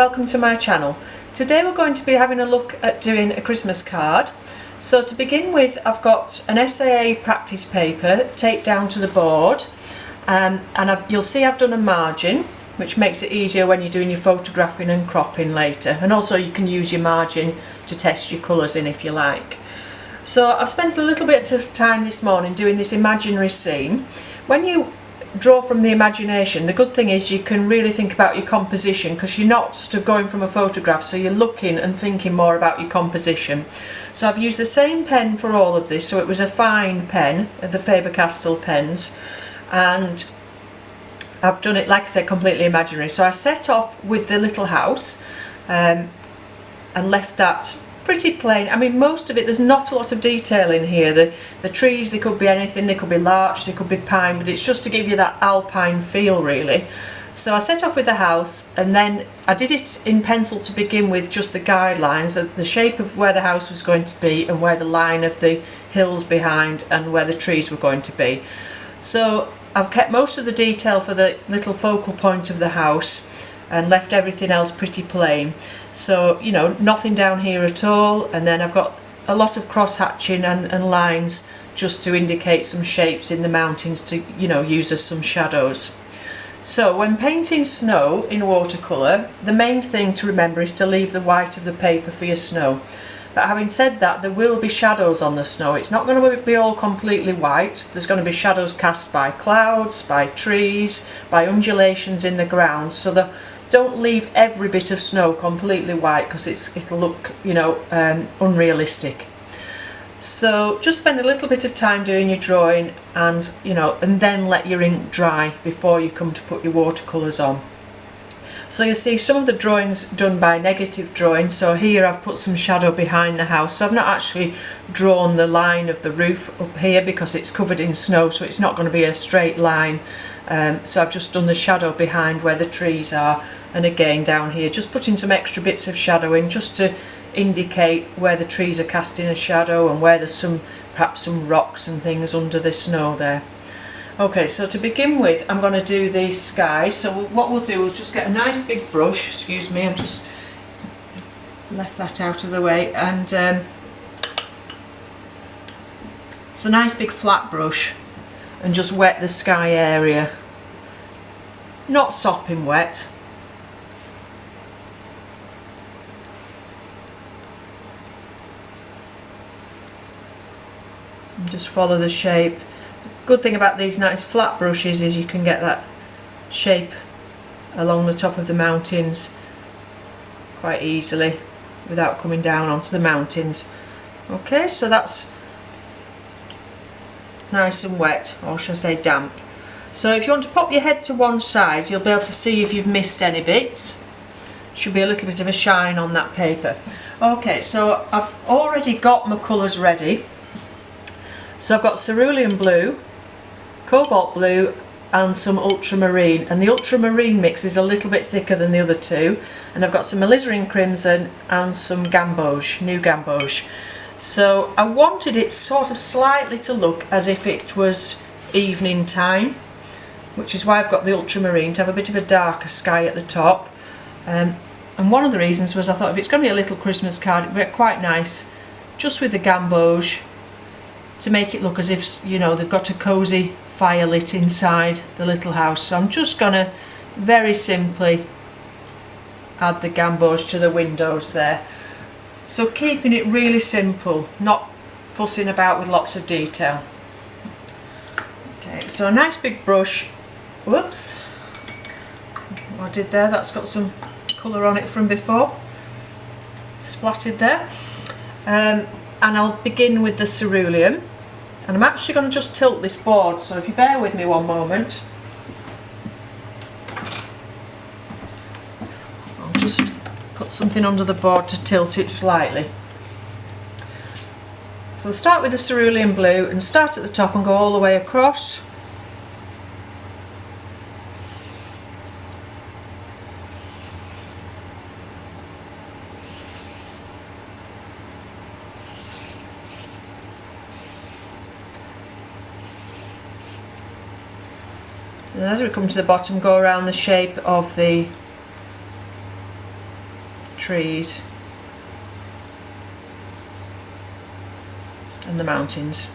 welcome to my channel. Today we're going to be having a look at doing a Christmas card. So to begin with, I've got an SAA practice paper taped down to the board, and you'll see I've done a margin, which makes it easier when you're doing your photographing and cropping later, and also you can use your margin to test your colours in if you like. So I've spent a little bit of time this morning doing this imaginary scene. When you draw from the imagination, the good thing is you can really think about your composition, because you're not sort of going from a photograph, so you're looking and thinking more about your composition. So I've used the same pen for all of this, so it was a fine pen, the Faber-Castell pens, and I've done it, like I said, completely imaginary. So I set off with the little house and left that pretty plain. I mean, most of it, there's not a lot of detail in here. The trees, they could be anything, they could be larch, they could be pine, but it's just to give you that alpine feel really. So I set off with the house, and then I did it in pencil to begin with, just the guidelines, the shape of where the house was going to be and where the line of the hills behind and where the trees were going to be. So I've kept most of the detail for the little focal point of the house and left everything else pretty plain. So, you know, nothing down here at all, and then I've got a lot of cross hatching and lines just to indicate some shapes in the mountains to, you know, use as some shadows. So when painting snow in watercolour, the main thing to remember is to leave the white of the paper for your snow. But having said that, there will be shadows on the snow. It's not going to be all completely white. There's going to be shadows cast by clouds, by trees, by undulations in the ground. So don't leave every bit of snow completely white, because it'll look, you know, unrealistic. So just spend a little bit of time doing your drawing, and you know, and then let your ink dry before you come to put your watercolours on. So you'll see some of the drawings done by negative drawing. So here I've put some shadow behind the house. So I've not actually drawn the line of the roof up here because it's covered in snow, so it's not going to be a straight line. So I've just done the shadow behind where the trees are, and again down here just putting some extra bits of shadow in, just to indicate where the trees are casting a shadow and where there's perhaps some rocks and things under the snow there. Okay, so to begin with, I'm going to do the sky. So what we'll do is just get a nice big brush. Excuse me, I've just left that out of the way, and it's a nice big flat brush, and just wet the sky area, not sopping wet. And just follow the shape. Good thing about these nice flat brushes is you can get that shape along the top of the mountains quite easily without coming down onto the mountains. Okay, so that's nice and wet, or should I say damp. So if you want to pop your head to one side, you'll be able to see if you've missed any bits. Should be a little bit of a shine on that paper. Okay, so I've already got my colours ready. So I've got cerulean blue, cobalt blue and some ultramarine, and the ultramarine mix is a little bit thicker than the other two, and I've got some alizarin crimson and some gamboge, new gamboge. So I wanted it sort of slightly to look as if it was evening time, which is why I've got the ultramarine, to have a bit of a darker sky at the top. And one of the reasons was I thought if it's going to be a little Christmas card, it'd be quite nice just with the gamboge to make it look as if, you know, they've got a cosy fire lit inside the little house. So I'm just gonna very simply add the gamboge to the windows there. So keeping it really simple, not fussing about with lots of detail. Okay, so a nice big brush. Whoops, what I did there, that's got some colour on it from before, splattered there. And I'll begin with the cerulean, and I'm actually going to just tilt this board, so if you bear with me one moment, I'll just put something under the board to tilt it slightly. So I'll start with the cerulean blue and start at the top and go all the way across. And then as we come to the bottom, go around the shape of the trees and the mountains.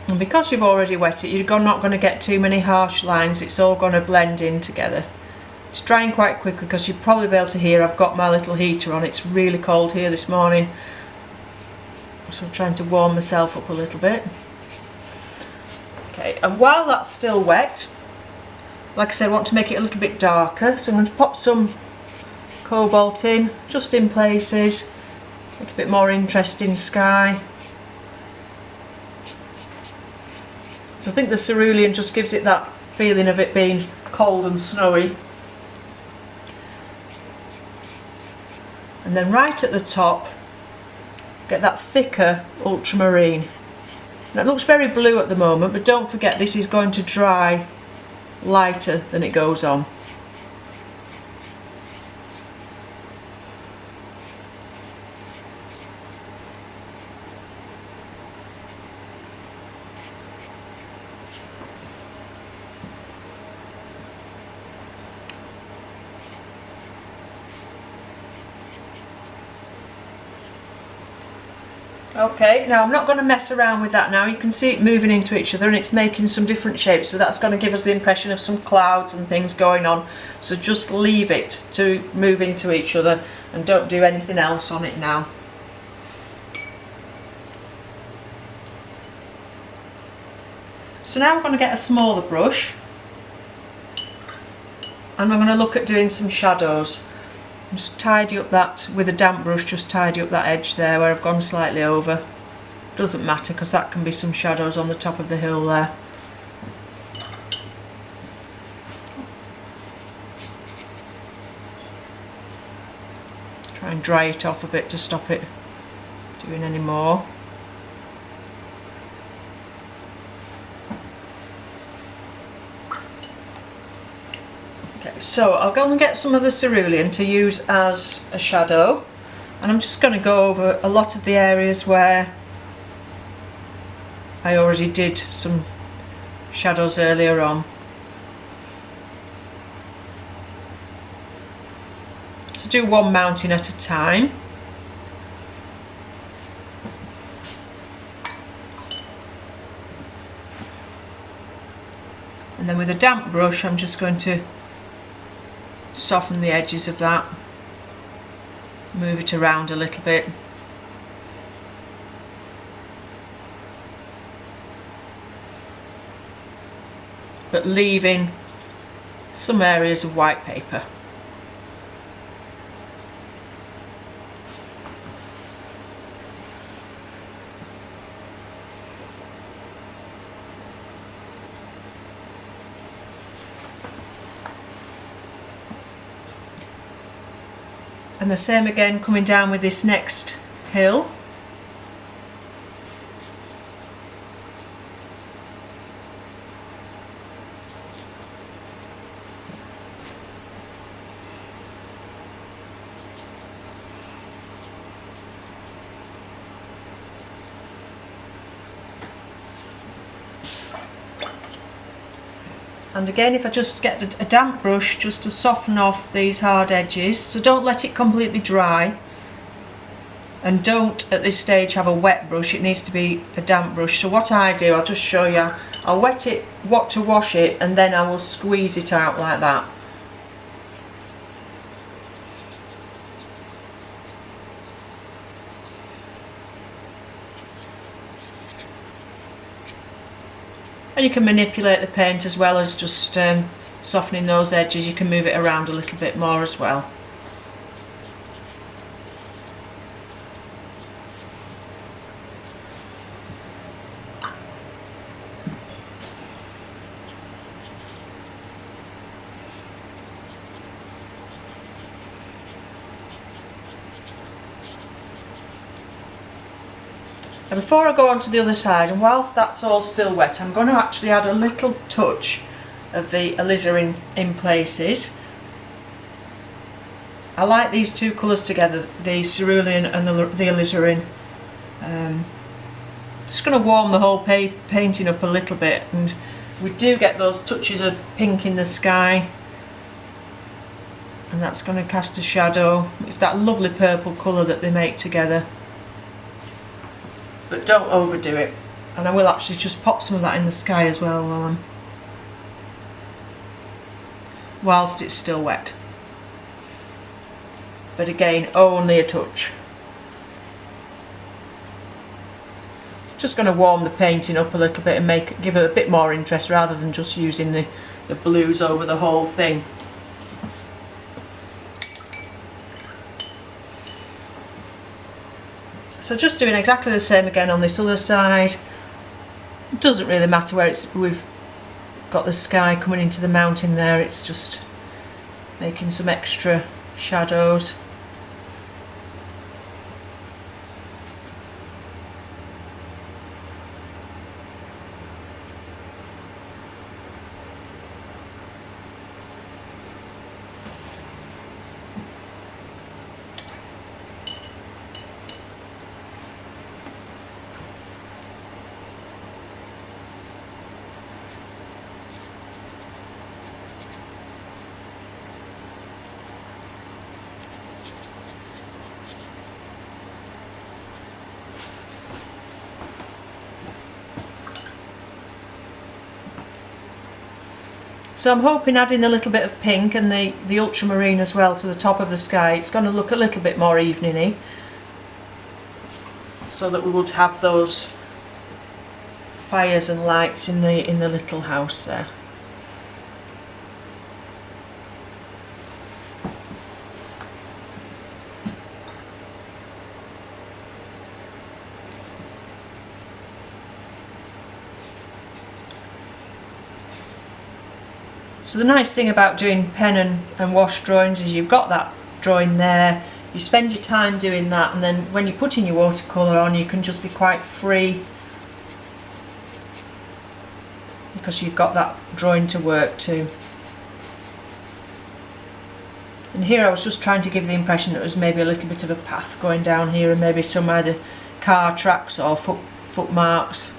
And because you've already wet it, you're not going to get too many harsh lines. It's all going to blend in together. It's drying quite quickly because you'll probably be able to hear I've got my little heater on. It's really cold here this morning, so I'm trying to warm myself up a little bit. Okay, and while that's still wet, like I said, I want to make it a little bit darker, so I'm going to pop some cobalt in, just in places, make a bit more interesting sky. So I think the cerulean just gives it that feeling of it being cold and snowy. And then right at the top, get that thicker ultramarine. Now it looks very blue at the moment, but don't forget this is going to dry lighter than it goes on. Okay, now I'm not going to mess around with that now. You can see it moving into each other and it's making some different shapes, but that's going to give us the impression of some clouds and things going on. So just leave it to move into each other and don't do anything else on it now. So now I'm going to get a smaller brush and I'm going to look at doing some shadows. Just tidy up that, with a damp brush, just tidy up that edge there where I've gone slightly over. Doesn't matter because that can be some shadows on the top of the hill there. Try and dry it off a bit to stop it doing any more. So I'll go and get some of the cerulean to use as a shadow, and I'm just going to go over a lot of the areas where I already did some shadows earlier on. So do one mountain at a time. And then with a damp brush I'm just going to soften the edges of that, move it around a little bit. But leaving some areas of white paper. And the same again coming down with this next hill. And again, if I just get a damp brush just to soften off these hard edges, so don't let it completely dry, and don't at this stage have a wet brush, it needs to be a damp brush. So what I do, I'll just show you, I'll wet it, to wash it, and then I will squeeze it out like that. And you can manipulate the paint as well as just softening those edges. You can move it around a little bit more as well. Now before I go on to the other side, and whilst that's all still wet, I'm going to actually add a little touch of the alizarin in places. I like these two colours together, the cerulean and the alizarin. Just going to warm the whole painting up a little bit, and we do get those touches of pink in the sky, and that's going to cast a shadow. It's that lovely purple colour that they make together, but don't overdo it. And I will actually just pop some of that in the sky as well whilst it's still wet, but again only a touch. Just going to warm the painting up a little bit and give it a bit more interest, rather than just using the blues over the whole thing. So just doing exactly the same again on this other side. It doesn't really matter where we've got the sky coming into the mountain there, it's just making some extra shadows. So I'm hoping adding a little bit of pink and the ultramarine as well to the top of the sky, it's going to look a little bit more evening-y, so that we would have those fires and lights in the little house there. So the nice thing about doing pen and wash drawings is you've got that drawing there, you spend your time doing that, and then when you're putting your watercolour on you can just be quite free because you've got that drawing to work to. And here I was just trying to give the impression that it was maybe a little bit of a path going down here, and maybe some either car tracks or footmarks.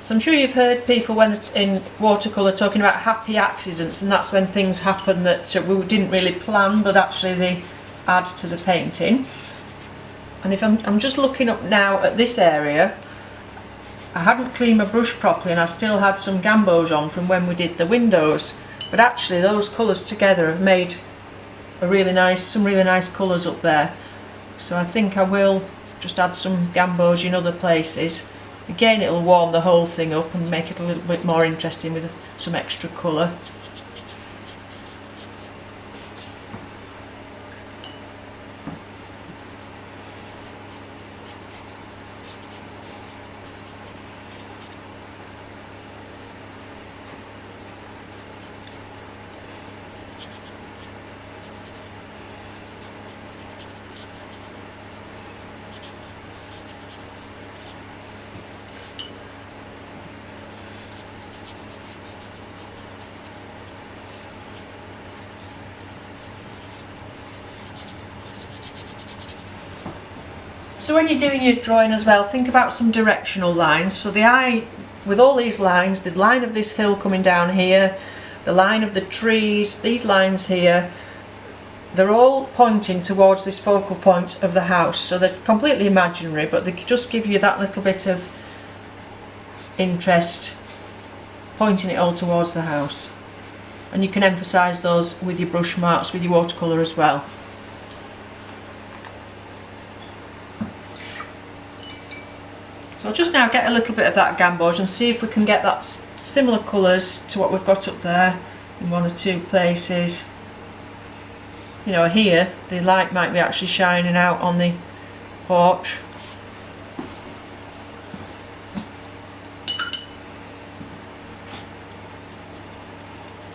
So I'm sure you've heard people when in watercolour talking about happy accidents, and that's when things happen that we didn't really plan but actually they add to the painting. And if I'm just looking up now at this area, I hadn't cleaned my brush properly and I still had some gambos on from when we did the windows, but actually those colours together have made some really nice colours up there. So I think I will just add some gambos in other places. Again, it'll warm the whole thing up and make it a little bit more interesting with some extra colour. So when you're doing your drawing as well, think about some directional lines. So the eye, with all these lines, the line of this hill coming down here, the line of the trees, these lines here, they're all pointing towards this focal point of the house. So they're completely imaginary, but they just give you that little bit of interest, pointing it all towards the house. And you can emphasise those with your brush marks, with your watercolour as well. So I'll just now get a little bit of that gamboge and see if we can get that similar colours to what we've got up there in one or two places. You know, here the light might be actually shining out on the porch.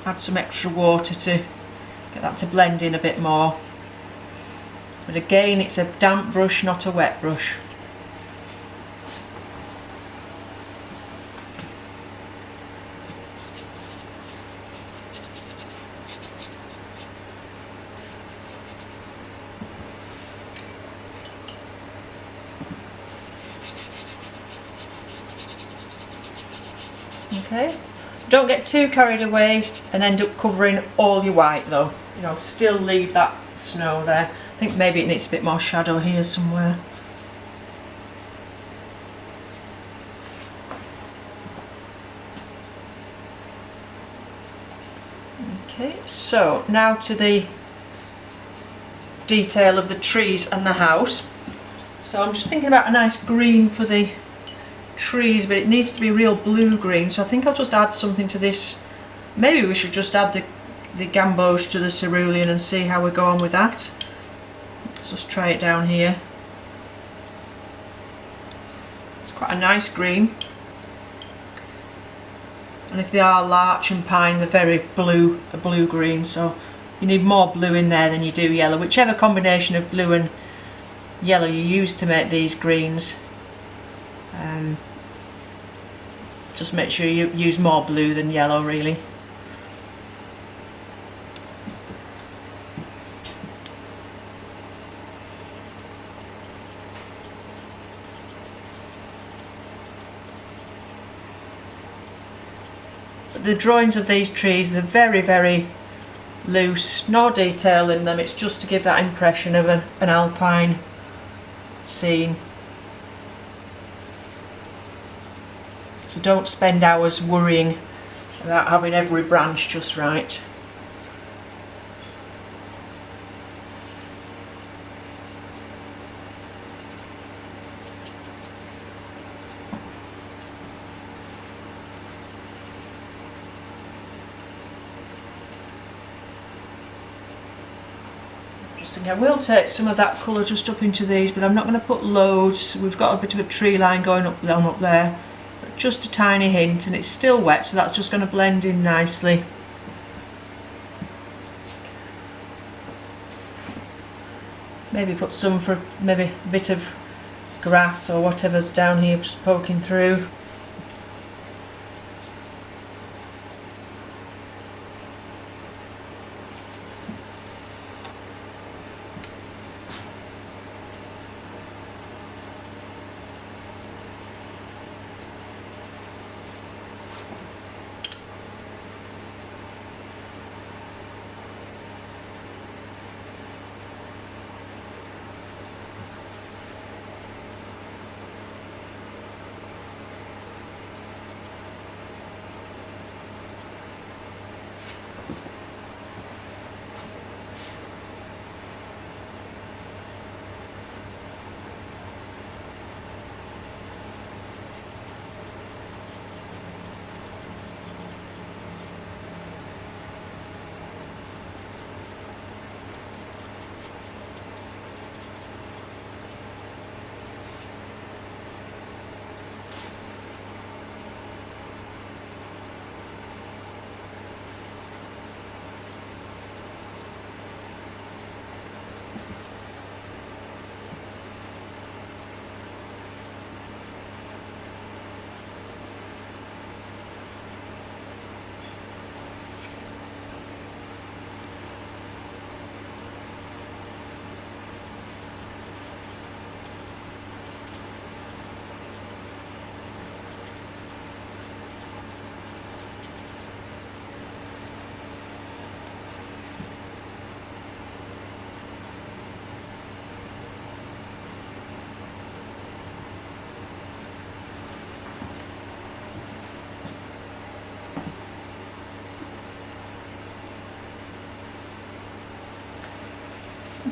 add some extra water to get that to blend in a bit more. But again, it's a damp brush, not a wet brush. Okay, don't get too carried away and end up covering all your white though. You know, still leave that snow there. I think maybe it needs a bit more shadow here somewhere. Okay, so now to the detail of the trees and the house. So I'm just thinking about a nice green for the trees, but it needs to be real blue green, so I think I'll just add something to this. Maybe we should just add the gamboge to the cerulean and see how we go on with that. Let's just try it down here. It's quite a nice green, and if they are larch and pine, they're very blue, a blue green, so you need more blue in there than you do yellow, whichever combination of blue and yellow you use to make these greens. Just make sure you use more blue than yellow really. But the drawings of these trees, they're very, very loose, no detail in them, it's just to give that impression of an alpine scene. So don't spend hours worrying about having every branch just right. Just think I will take some of that colour just up into these, but I'm not going to put loads. We've got a bit of a tree line going up there. Just a tiny hint, and it's still wet, so that's just going to blend in nicely. Maybe put some for maybe a bit of grass or whatever's down here just poking through.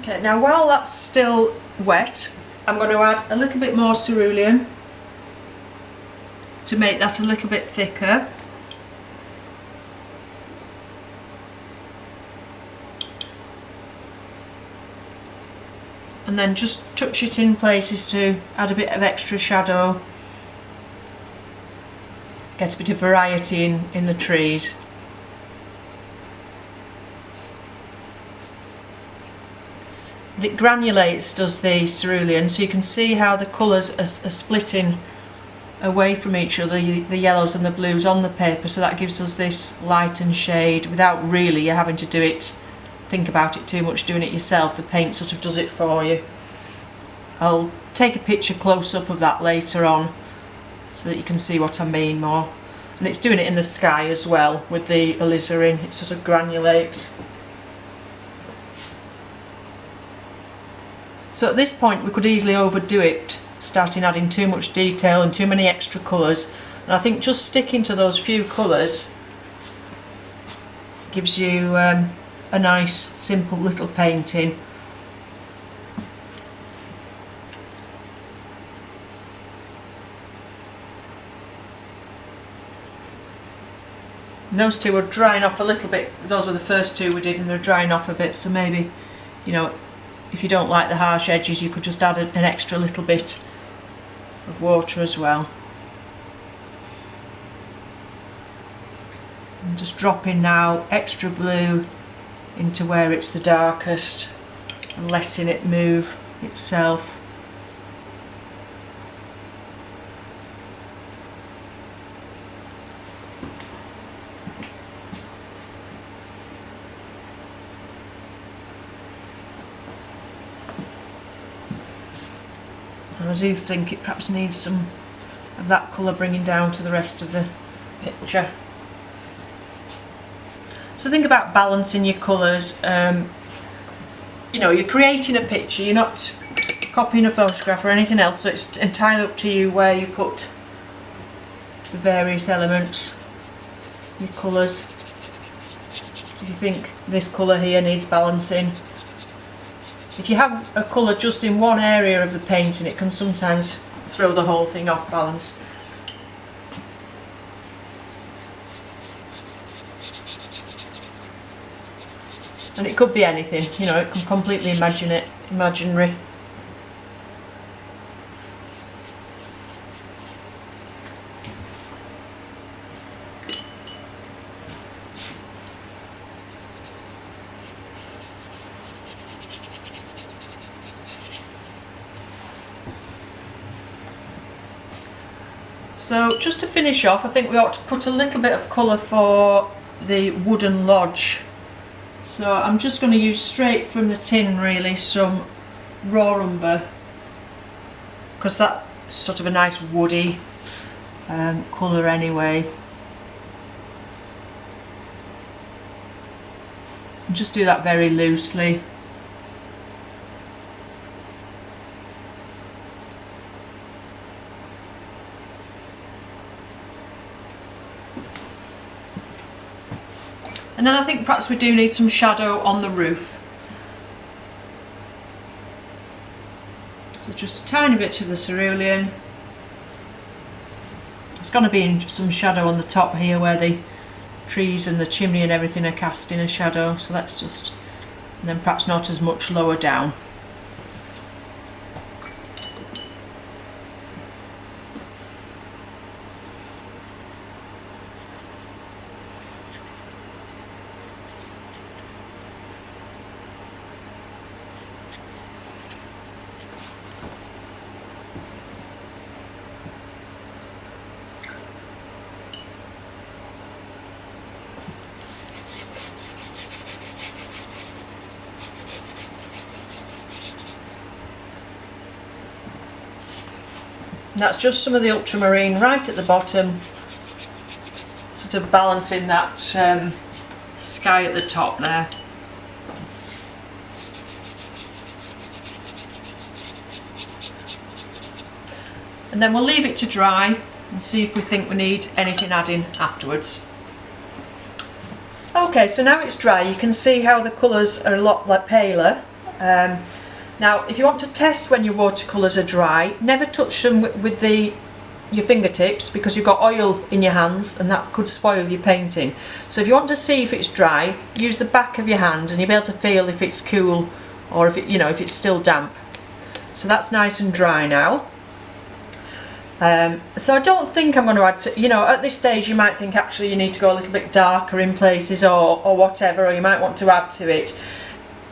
Okay, now while that's still wet, I'm going to add a little bit more cerulean to make that a little bit thicker. And then just touch it in places to add a bit of extra shadow, get a bit of variety in the trees. it granulates, does the cerulean, so you can see how the colours are splitting away from each other, the yellows and the blues on the paper, so that gives us this light and shade without really having to think about it too much, doing it yourself. The paint sort of does it for you. I'll take a picture close up of that later on so that you can see what I mean more. And it's doing it in the sky as well with the alizarin, it sort of granulates. So at this point we could easily overdo it, starting adding too much detail and too many extra colours, and I think just sticking to those few colours gives you a nice simple little painting. And those two are drying off a little bit. Those were the first two we did, and they're drying off a bit, so maybe, you know, if you don't like the harsh edges, you could just add an extra little bit of water as well. I'm just dropping now extra blue into where it's the darkest and letting it move itself. And I do think it perhaps needs some of that colour bringing down to the rest of the picture. So think about balancing your colours. You know, you're creating a picture, you're not copying a photograph or anything else, so it's entirely up to you where you put the various elements, your colours. So if you think this colour here needs balancing, if you have a colour just in one area of the painting, it can sometimes throw the whole thing off balance. And it could be anything, you know, it can completely imaginary. So just to finish off, I think we ought to put a little bit of colour for the wooden lodge. So I'm just going to use straight from the tin really some raw umber, because that's sort of a nice woody colour anyway. And just do that very loosely. And then I think perhaps we do need some shadow on the roof. So just a tiny bit of the cerulean. It's going to be in some shadow on the top here where the trees and the chimney and everything are casting a shadow. So let's just, and then perhaps not as much lower down. And that's just some of the ultramarine right at the bottom, sort of balancing that sky at the top there. And then we'll leave it to dry and see if we think we need anything adding afterwards. Okay, so now it's dry, you can see how the colours are a lot paler. Now, if you want to test when your watercolours are dry, never touch them with your fingertips, because you've got oil in your hands and that could spoil your painting. So if you want to see if it's dry, use the back of your hand and you'll be able to feel if it's cool or if if it's still damp. So that's nice and dry now. So I don't think I'm going to add to, at this stage you might think actually you need to go a little bit darker in places or whatever, or you might want to add to it.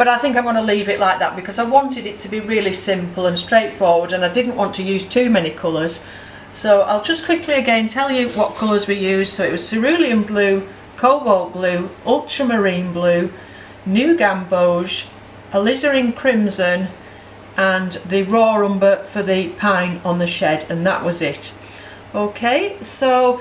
but I think I'm going to leave it like that because I wanted it to be really simple and straightforward, and I didn't want to use too many colours. So I'll just quickly again tell you what colours we used. So it was cerulean blue, cobalt blue, ultramarine blue, new gamboge, alizarin crimson, and the raw umber for the pine on the shed, and that was it. Okay, so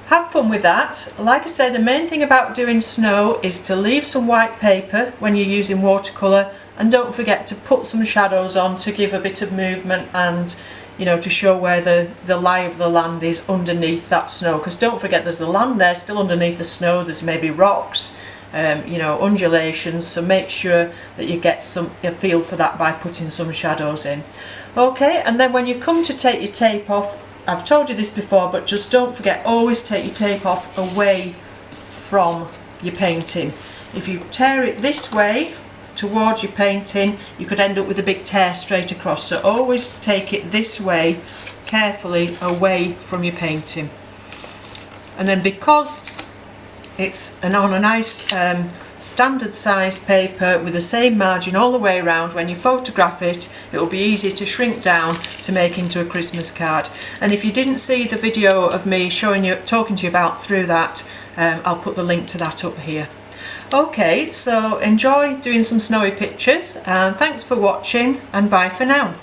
have fun with that. Like I said, the main thing about doing snow is to leave some white paper when you're using watercolour, and don't forget to put some shadows on to give a bit of movement and, you know, to show where the lie of the land is underneath that snow, because don't forget there's the land there still underneath the snow. There's maybe rocks, you know, undulations, so make sure that you get a feel for that by putting some shadows in. Okay, and then when you come to take your tape off, I've told you this before, but just don't forget, always take your tape off away from your painting. If you tear it this way towards your painting, you could end up with a big tear straight across, so always take it this way carefully away from your painting. And then because it's on a nice standard size paper with the same margin all the way around, when you photograph it, it will be easy to shrink down to make into a Christmas card. And if you didn't see the video of me talking to you about through that, I'll put the link to that up here. Okay, so enjoy doing some snowy pictures, and thanks for watching, and bye for now.